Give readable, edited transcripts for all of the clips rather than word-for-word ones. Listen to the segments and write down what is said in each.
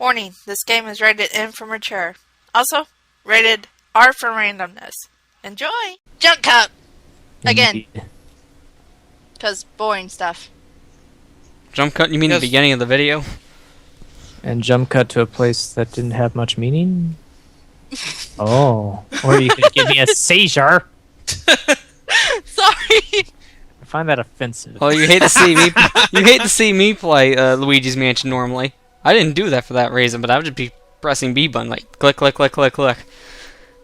Warning, this game is rated M for mature. Also, rated R for randomness. Enjoy! Jump cut! Again. Because boring stuff. Jump cut, you mean the beginning of the video? And jump cut to a place that didn't have much meaning? Oh. Or you could give me a seizure. Sorry! I find that offensive. Well, you hate to see me. You hate to see me play Luigi's Mansion normally. I didn't do that for that reason, but I would just be pressing B button like click, click, click, click, click.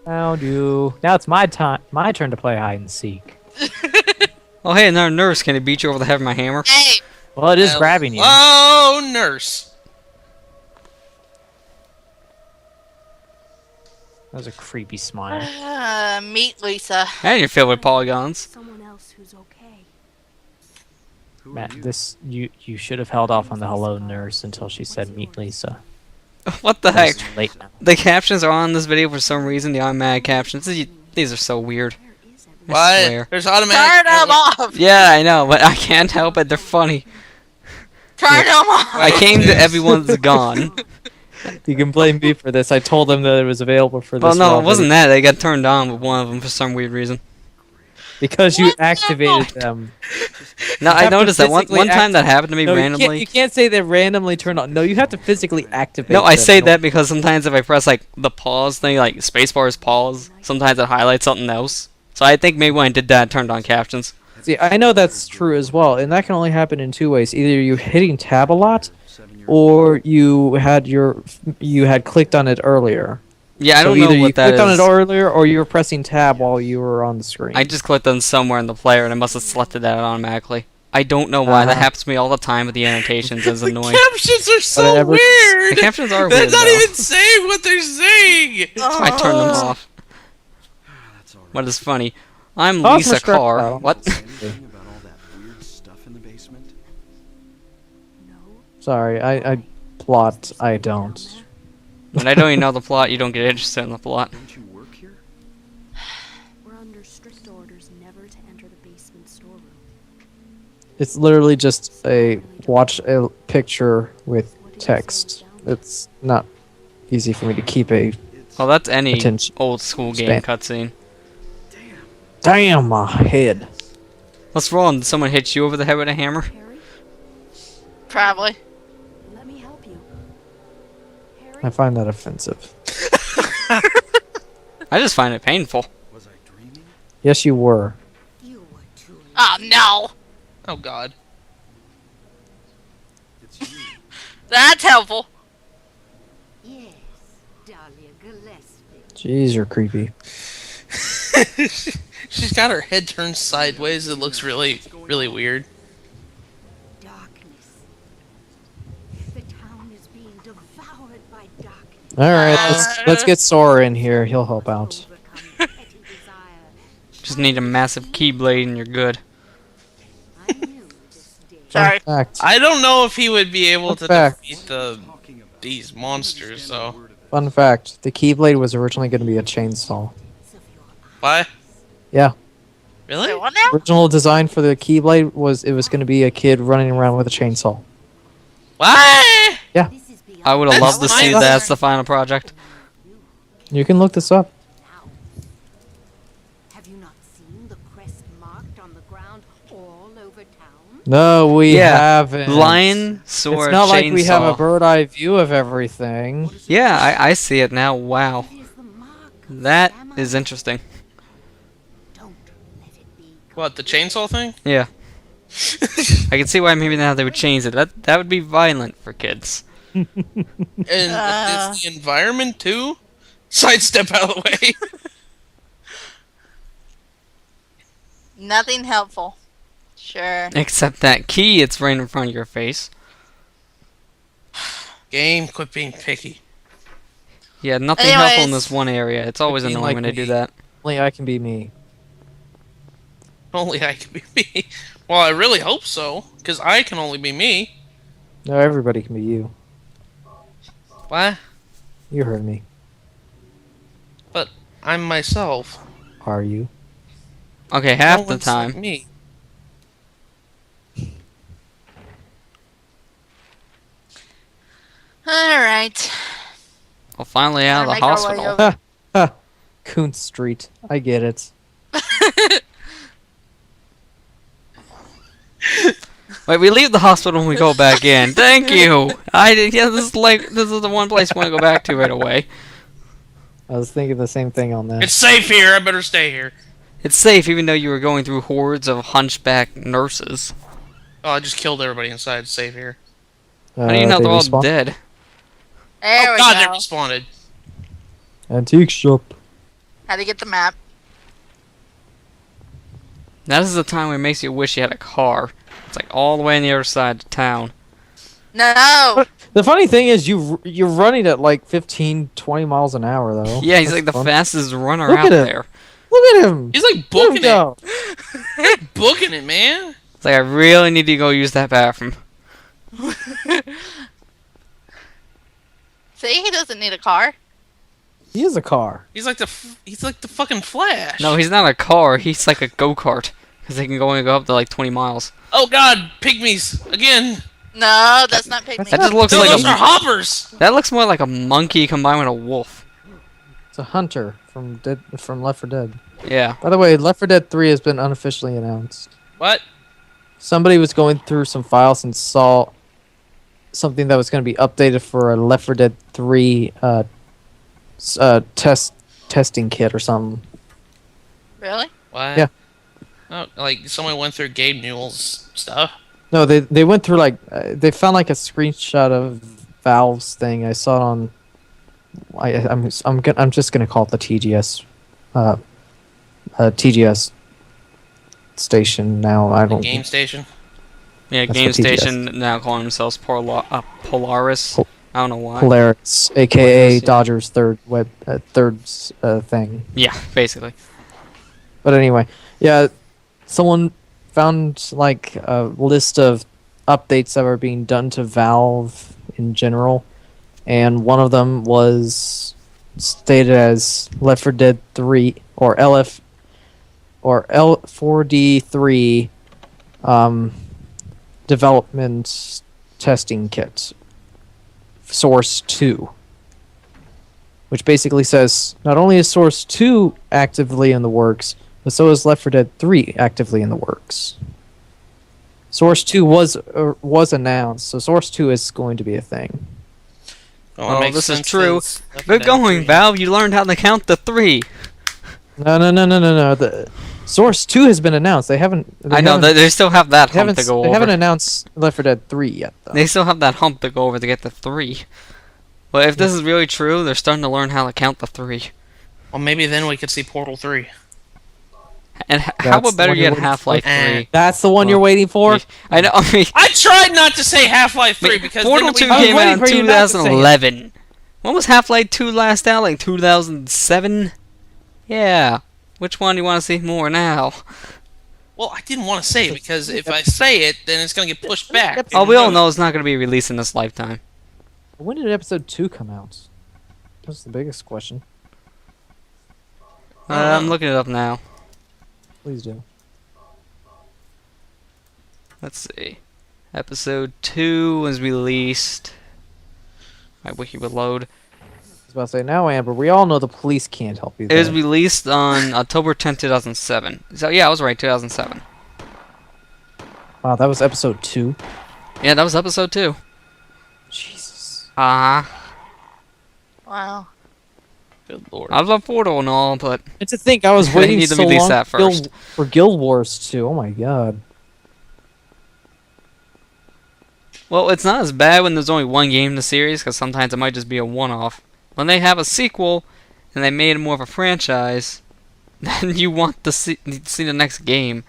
How do? Now it's my turn to play hide and seek. Oh hey, another nurse. Can it beat you over the head with my hammer? Hey! Well, it is grabbing you. Oh, nurse. That was a creepy smile. Meet Lisa. And you're filled with polygons. Someone else who's okay. Matt, this you should have held off on the hello nurse until she said meet Lisa. What the heck? It's late now. The captions are on this video for some reason. The automatic captions. These are so weird. I What? swear. There's automatic. Turn them off! Yeah, I know, but I can't help it. They're funny. Turn them off! I came to everyone's gone. You can blame me for this. I told them that it was available for this. Well, no, it already. wasn't that. They got turned on with one of them for some weird reason. Because you activated them. No, I have to noticed that one physically time that happened to me No, randomly. You can't say they randomly turned on. No, you have to physically activate No, I them. say that because sometimes if I press like the pause thing, like spacebar is pause, sometimes it highlights something else. So I think maybe when I did that, it turned on captions. See, I know that's true as well, and that can only happen in two ways. Either you hitting tab a lot, or you had clicked on it earlier. Yeah, I So don't either know you what that clicked on is. it earlier, or you were pressing tab while you were on the screen. I just clicked on somewhere in the player and I must have selected that automatically. I don't know why. That happens to me all the time with the annotations. It's annoying. The captions are so Whatever. weird. The captions are They're weird, not though. even saying what they're saying. I turned them off. What is funny? I'm Oh, Lisa Mr. Carr. Crow. What? About all that weird stuff in the basement? Sorry, I plot. I don't. When I don't even know the plot, you don't get interested in the plot. Don't you work here? We're under strict orders never to enter the basement storeroom. It's literally just watch a picture with text. It's not easy for me to keep a. Well, that's any Attention. old school game Span. cutscene. Damn my head. What's wrong? Did someone hit you over the head with a hammer? Harry, Probably. let me help you. Harry, I find that offensive. I just find it painful. Was I dreaming? Yes, you were. you were too late. Oh no! Oh God. It's you. That's helpful. Yes, 𝗪𝗫𝐿𝐴𝐴𝐿. Jeez, you're creepy. She's got her head turned sideways. It looks really, really weird. Darkness. The town is being devoured by darkness. All right, let's get Sora in here. He'll help out. Overcome petty desire. Just need a massive keyblade and you're good. I knew this day. Sorry. Fun fact. I don't know if he would be able to Fun fact. defeat these monsters. So Fun fact: the Keyblade was originally going to be a chainsaw. why? Yeah. Really? Say what now? Original design for the Keyblade was going to be a kid running around with a chainsaw. What? Yeah. This is beyond I would have That's loved to see nice. that as the final project. You can look this up. now. Have you not seen the crest marked on the ground all over town? No, we Yeah, haven't. Lion, sword, It's not like we have a chainsaw. bird eye view of everything. Yeah, I see it now. Wow. It is the mark of That Samurai. is interesting. Don't let it be. What, the chainsaw thing? Yeah. I can see why maybe now they would change it. That would be violent for kids. And is the environment too? Sidestep out of the way. Nothing helpful. Sure. Except that key, it's right in front of your face. Game, quit being picky. Yeah, nothing helpful in Anyways. this one area. It's always Being annoying like when they do me. that. Only I can be me. Only I can be me. Well, I really hope so, because I can only be me. No, everybody can be you. What? You heard me. But I'm myself. Are you? Okay, half No the one's like time. me. Alright. Well, finally out of the Make our way hospital. over. Kuntz Street. I get it. Wait, we leave the hospital and we go back in. Thank you. Yeah, this is the one place we want to go back to right away. I was thinking the same thing on that. It's safe here. I better stay here. It's safe, even though you were going through hordes of hunchback nurses. Oh, I just killed everybody inside. It's safe here. How do you know they they're all respawn? dead? There Oh we God, they go. responded. Antique shop. How to get the map. Now this is the time where it makes you wish you had a car. It's like all the way on the other side of town. No! The funny thing is, you're running at like 15, 20 miles an hour though. Yeah, he's That's like the fun. fastest runner Look out at him. there. Look at him. He's like Let him booking it. go. Booking it, man. It's like I really need to go use that bathroom. See, he doesn't need a car. He is a car. He's like the fucking Flash. No, he's not a car. He's like a go-kart. Because they can only go up to like 20 miles. Oh God, pigmies again. No, that's not pygmy. That just looks No, like those are a, hoppers. that looks more like a monkey combined with a wolf. It's a hunter from Left 4 Dead. Yeah. By the way, Left 4 Dead 3 has been unofficially announced. What? Somebody was going through some files and saw something that was going to be updated for a Left 4 Dead 3 testing kit or something. Really? What? Yeah. Oh, like someone went through Gabe Newell's stuff. No, they went through like they found like a screenshot of Valve's thing. I saw it on. I'm just gonna call it the TGS, TGS station now. I The don't. game station. Yeah, That's Game what TGS. Station now calling themselves Polaris. I don't know why. Polaris, aka Polaris, yeah. Dodger's third thing. Yeah, basically. But anyway, yeah, someone found like a list of updates that were being done to Valve in general, and one of them was stated as Left 4 Dead 3 or LF or L4D3 development testing kit source 2, which basically says not only is source 2 actively in the works, but so is Left 4 Dead 3 actively in the works. Source 2 was announced, so Source 2 is going to be a thing. Well, Oh, it makes this is sense true. since Left 4 Good Dead going, 3. Valve. You learned how to count to 3. No. The Source 2 has been announced. They haven't. I know, they still have that They hump haven't, to go they over. haven't announced Left 4 Dead 3 yet, though. They still have that hump to go over to get to 3. But if this is really true, they're starting to learn how to count to 3. Well, maybe then we could see Portal 3. And how That's about the better one you're yet, waiting for? Half-Life Eh. 3? That's the one Well, you're waiting for? I know. I mean, I tried not to say Half-Life 3 because Portal then 2 we I was came waiting out in for you not to say it. 2011. When was Half-Life 2 last out? Like 2007? Yeah. Which one do you want to see more now? Well, I didn't want to say it because if I say it, then it's gonna get pushed back. Oh, we all know it's not going to be released in this lifetime. When did episode 2 come out? That's the biggest question. I'm looking it up now. Please do. Let's see. Episode 2 was released. My wiki would load. I was about to say, now, Amber, we all know the police can't help you It was there. released on October 10th, 2007. So, yeah, I was right, 2007. Wow, that was episode 2? Yeah, that was episode 2. Jesus. Wow. Good lord. I love Portal and all, but And to think, I was They waiting need to so release long that first. for Guild Wars 2. Oh my god. well, it's not as bad when there's only one game in the series, because sometimes it might just be a one-off. When they have a sequel, and they made it more of a franchise, then you want to see the next game.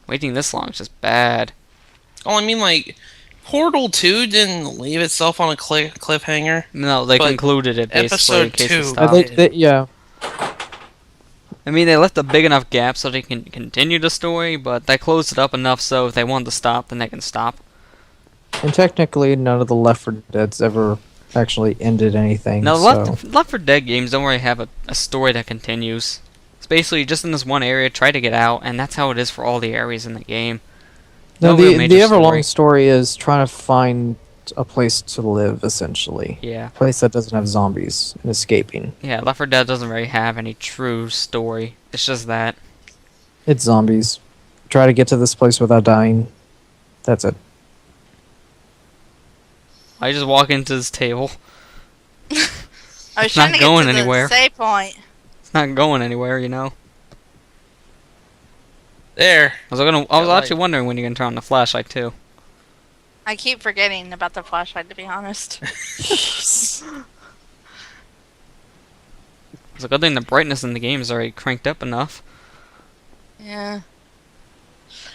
Waiting this long is just bad. Oh, I mean, like, Portal 2 didn't leave itself on a cliffhanger. No, they But concluded it basically in episode case it 2 stopped. Yeah. I mean, they left a big enough gap so they can continue the story, but they closed it up enough so if they want to stop, then they can stop. And technically, none of the Left 4 Dead's ever actually ended anything. Now, so. Left 4 Dead games don't really have a story that continues. It's basically just in this one area, try to get out, and that's how it is for all the areas in the game. No, real the major Everlong story is trying to find a place to live, essentially. Yeah. A place that doesn't have zombies and escaping. Yeah, Left 4 Dead doesn't really have any true story. It's just that. It's zombies. Try to get to this place without dying. That's it. I just walk into this table. I was Not trying to going get to anywhere. the save point. It's not going anywhere, you know. There. I was actually wondering when you're gonna turn on the flashlight too. I keep forgetting about the flashlight, to be honest. It's a good thing the brightness in the game is already cranked up enough. Yeah.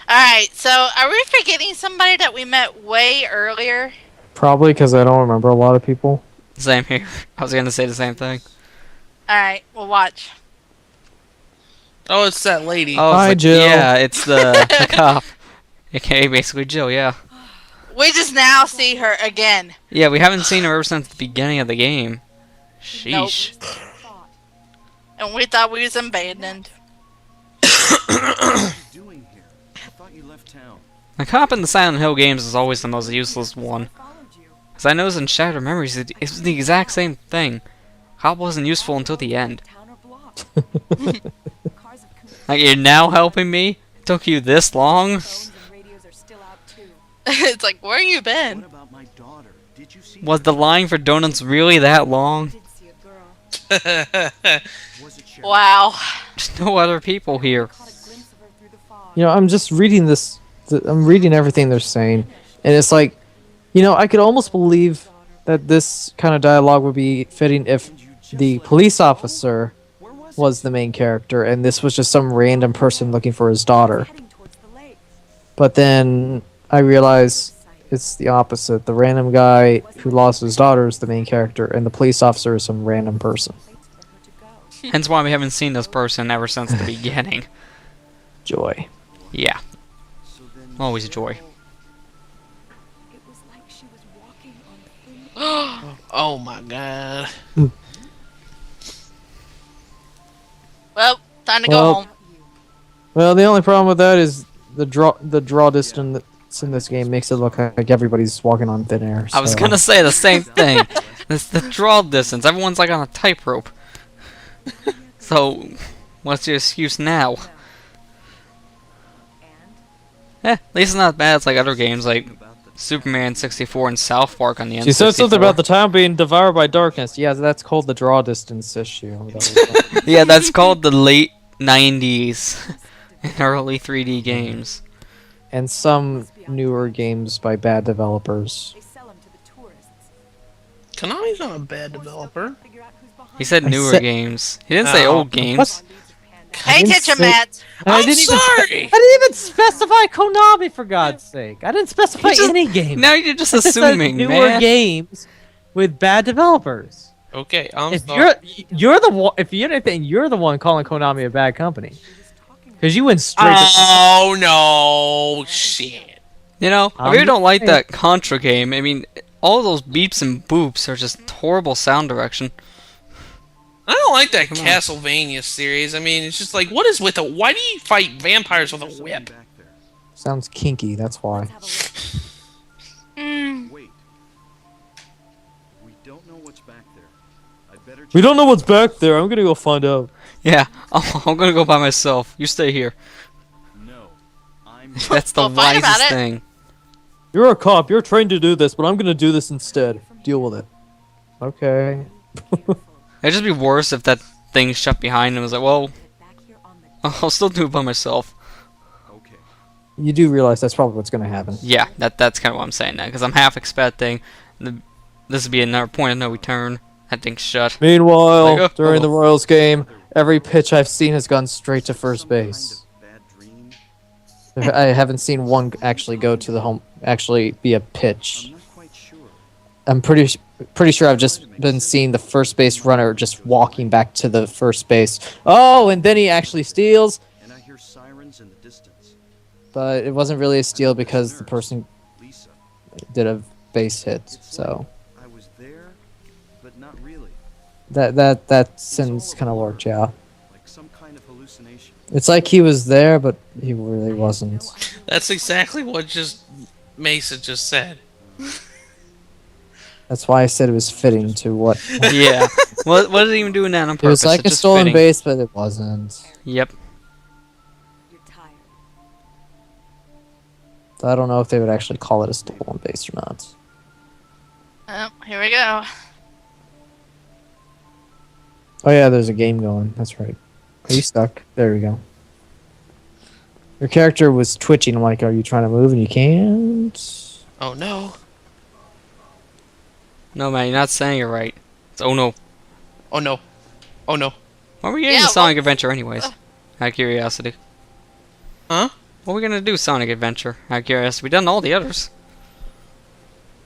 Alright, so are we forgetting somebody that we met way earlier? Probably because I don't remember a lot of people. Same here. I was gonna say the same thing. Alright, we'll watch. Oh, it's that lady. Oh, Hi, Jill. Yeah, it's the cop. AKA basically Jill, yeah. We just now see her again. Yeah, we haven't seen her ever since the beginning of the game. Sheesh. And we thought we was abandoned. What are you doing here? I thought you left town. The cop in the Silent Hill games is always the most useless one. Because I noticed in Shattered Memories it was the exact same thing. Cop wasn't useful until the end. Like, you're now helping me? It took you this long? It's like, where you What been? about my daughter? Did you see Was the line for donuts really that long? Was it Sharon? Wow. There's no other people here. You know, I'm just reading this. I'm reading everything they're saying, and it's like, you know, I could almost believe that this kind of dialogue would be fitting if the police officer was the main character, and this was just some random person looking for his daughter. But then I realize it's the opposite. The random guy who lost his daughter is the main character, and the police officer is some random person. Hence why we haven't seen this person ever since the beginning. Joy. Yeah, So then always a joy. Oh my god. Well, time to go Well, home. Well, the only problem with that is the draw distance in this game makes it look like everybody's walking on thin air. I was so- gonna say the same thing. It's the draw distance. Everyone's like on a tightrope. So, what's your excuse now? At least it's not bad. It's like other games like Superman 64 and South Park on the N64. She said something about the town being devoured by darkness. Yeah, that's called the draw distance issue. Yeah, that's called the late 90s and early 3D games. And some newer games by bad developers. Konami's not a bad developer. He said I newer said- games. He didn't say Oh. old games. What? Pay didn't attention, say- Matt. I I'm didn't even- sorry! I didn't even specify Konami, for God's sake. I didn't specify You just- any game. Now you're just I said assuming, newer man. games with bad developers. Okay, I'm If sorry. you're the one, if you're anything, you're the one calling Konami a bad company. Because you went straight to Oh no, shit. You know, I I'm really don't like just that Contra game. I mean, all those beeps and boops are just horrible sound direction. I don't like that Come on. Castlevania series. I mean, it's just like, what is with a? Why do you fight vampires with a whip? back there. Sounds kinky, that's why. Mm. Wait. We don't know what's back there. I'd better We don't know what's back there. I'm gonna go find out. Yeah, I'm gonna go by myself. You stay here. No. I'm That's the Well, fine about wisest it. thing. You're a cop. You're trained to do this, but I'm gonna do this instead. Deal with it. Okay. It'd just be worse if that thing shut behind him and was like, well, I'll still do it by myself. okay. You do realize that's probably what's gonna happen. Yeah, that's kind of what I'm saying now, because I'm half expecting this would be another point of no return. That thing's shut. Meanwhile, Like, oh, during the oh. Royals game, every pitch I've seen has gone straight to first base. Bad dream. I haven't seen one actually go to the home, actually be a pitch. I'm not quite sure. I'm pretty sure I've just been seeing the first base runner just walking back to the first base. Oh, and then he actually steals, And I hear sirens in the distance. but it wasn't really a steal because the person Lisa. did a base hit. So I was there, but not really. that sentence kind of worked, yeah. Like some kind of hallucination. It's like he was there, but he really wasn't. That's exactly what just Mesa just said. That's why I said it was fitting to what. Yeah. What is it even doing that on It purpose? was like It's a just stolen fitting. base, but it wasn't. Yep. You're tired. So I don't know if they would actually call it a stolen base or not. Oh, here we go. Oh yeah, there's a game going. That's right. Are you stuck? There we go. Your character was twitching. I'm like, are you trying to move and you can't? Oh no. No, man, you're not saying it right. It's, oh no. Oh no. Oh no. What were we getting Yeah, to Sonic Adventure anyways? Out of curiosity. Huh? What are we gonna do Sonic Adventure? Out of curiosity. We've done all the others.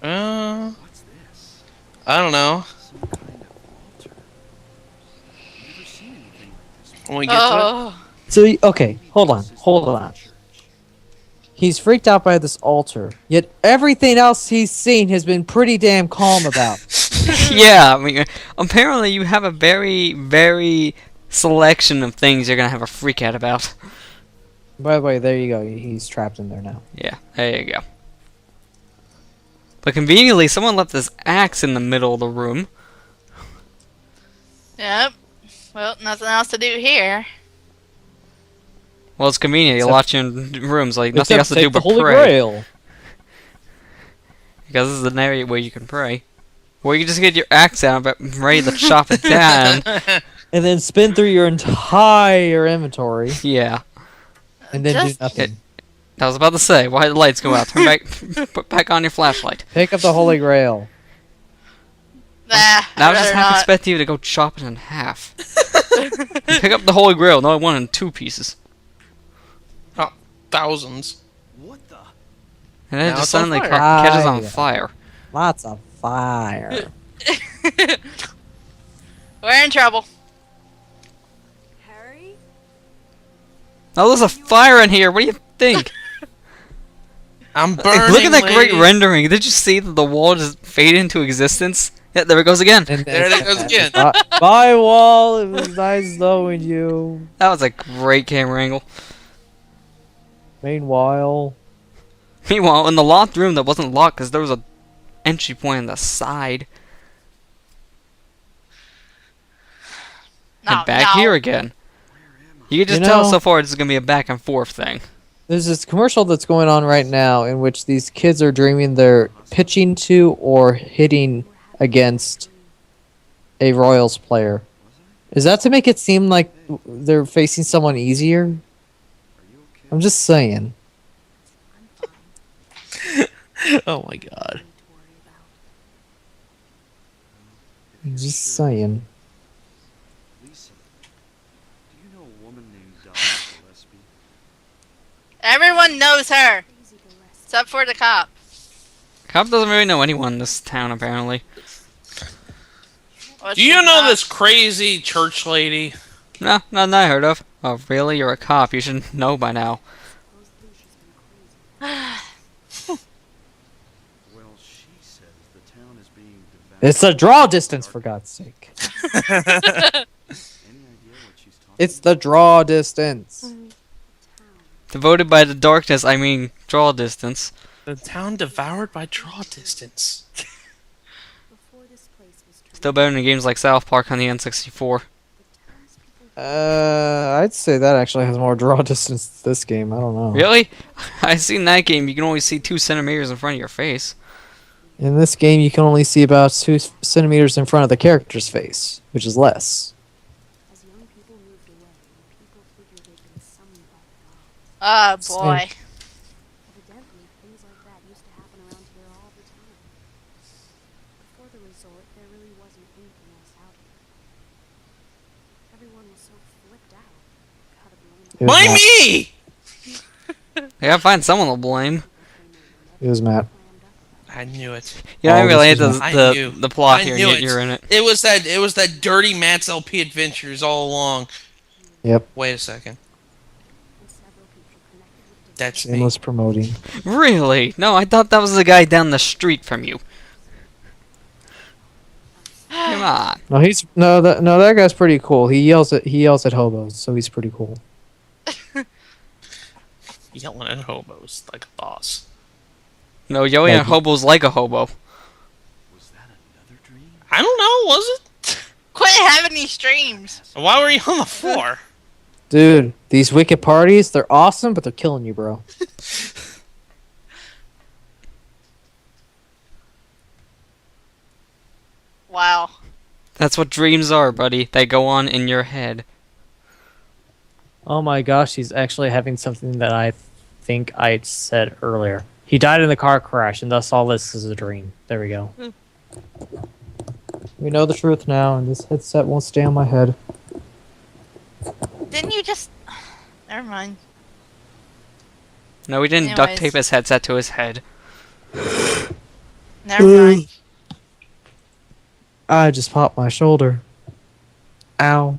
What's this? I don't know. Some kind of altar. Never seen anything like this. When we get to Oh. So okay, hold on. He's freaked out by this altar, yet everything else he's seen has been pretty damn calm about. Yeah, I mean, apparently you have a very, very selection of things you're gonna have a freak out about. By the way, there you go. He's trapped in there now. Yeah, there you go. But conveniently, someone left this axe in the middle of the room. Yep. Well, nothing else to do here. Well, it's convenient. You Except- lock you in rooms like nothing else to Except do take the but Holy pray. Grail. Because this is an area where you can pray. Or you can just get your axe out but ready to chop it down. And then spin through your entire inventory Yeah. and then Just- do nothing. I was about to say, why the lights go out? Turn back, put back on your flashlight. Pick up the Holy Grail. Nah, Now I I'd just rather half not. expect you to go chop it in half. Pick up the Holy Grail. No, I want it in 2 pieces. oh, thousands. What the? And then it Now just it's on suddenly fire. catches on Ah, yeah. fire. Lots of fire. We're in trouble. Harry? Oh, there's a fire in here. What do you think? I'm Like, burning. look at that great lady. rendering. Did you see that the wall just fade into existence? Yeah, there it goes again. And There it goes again. Bye, Wall. It was nice knowing you. That was a great camera angle. Meanwhile, Meanwhile, in the locked room that wasn't locked because there was a entry point on the side. No, And back no. here again. You can just You tell know- so far this is going to be a back and forth thing. there's this commercial that's going on right now in which these kids are dreaming they're pitching to or hitting against a Royals player. Is that to make it seem like they're facing someone easier? I'm just saying. Oh my god. I'm just saying. Lisa, do you know a woman named Gillespie? Everyone knows her, except for the cop. Cop doesn't really know anyone in this town, apparently. Well, Do you she's know not. this crazy church lady? No, nothing I heard of. Oh, really? You're a cop. You should know by now. Well, she says the town is being devoured. It's a draw distance, for God's sake. Any idea what she's talking It's the draw distance. Devoted by the darkness, I mean draw distance. The town devoured by draw distance. Before this place was Still better than games like South Park on the N64. I'd say that actually has more draw distance than this game. I don't know. Really? I seen that game. You can only see 2 centimeters in front of your face. In this game, you can only see about 2 centimeters in front of the character's face, which is less. As young people moved away, people figured they'd been summoned by the gods. Oh boy. Evidently, things like that used to happen around here all the time. Before the resort, there really wasn't anything else out here. Everyone was so flipped out. Gotta blame It was Why Matt. me? I gotta find someone to blame. It was Matt. I knew it. Yeah, I Oh, really hate this is I knew. the plot I here, knew and yet it. you're in it. It was that dirty Matt's LP Adventures all along. Yep. Wait a second. and several people connected with That's me. Shameless promoting. Really? No, I thought that was the guy down the street from you. Come on. No, that guy's pretty cool. He yells at hobos, so he's pretty cool. Yelling at hobos like a boss. No, yelling Like- at hobos like a hobo. Was that a I don't know, was it? Quit having these streams. Why were you on the floor? Dude, these wicked parties, they're awesome, but they're killing you, bro. Wow. That's what dreams are, buddy. They go on in your head. Oh my gosh, he's actually having something that I think I said earlier. He died in the car crash, and thus all this is a dream. There we go. We know the truth now, and this headset won't stay on my head. Didn't you just... Never mind. No, we didn't duct Anyways. tape his headset to his head. Never mind. I just popped my shoulder. Ow.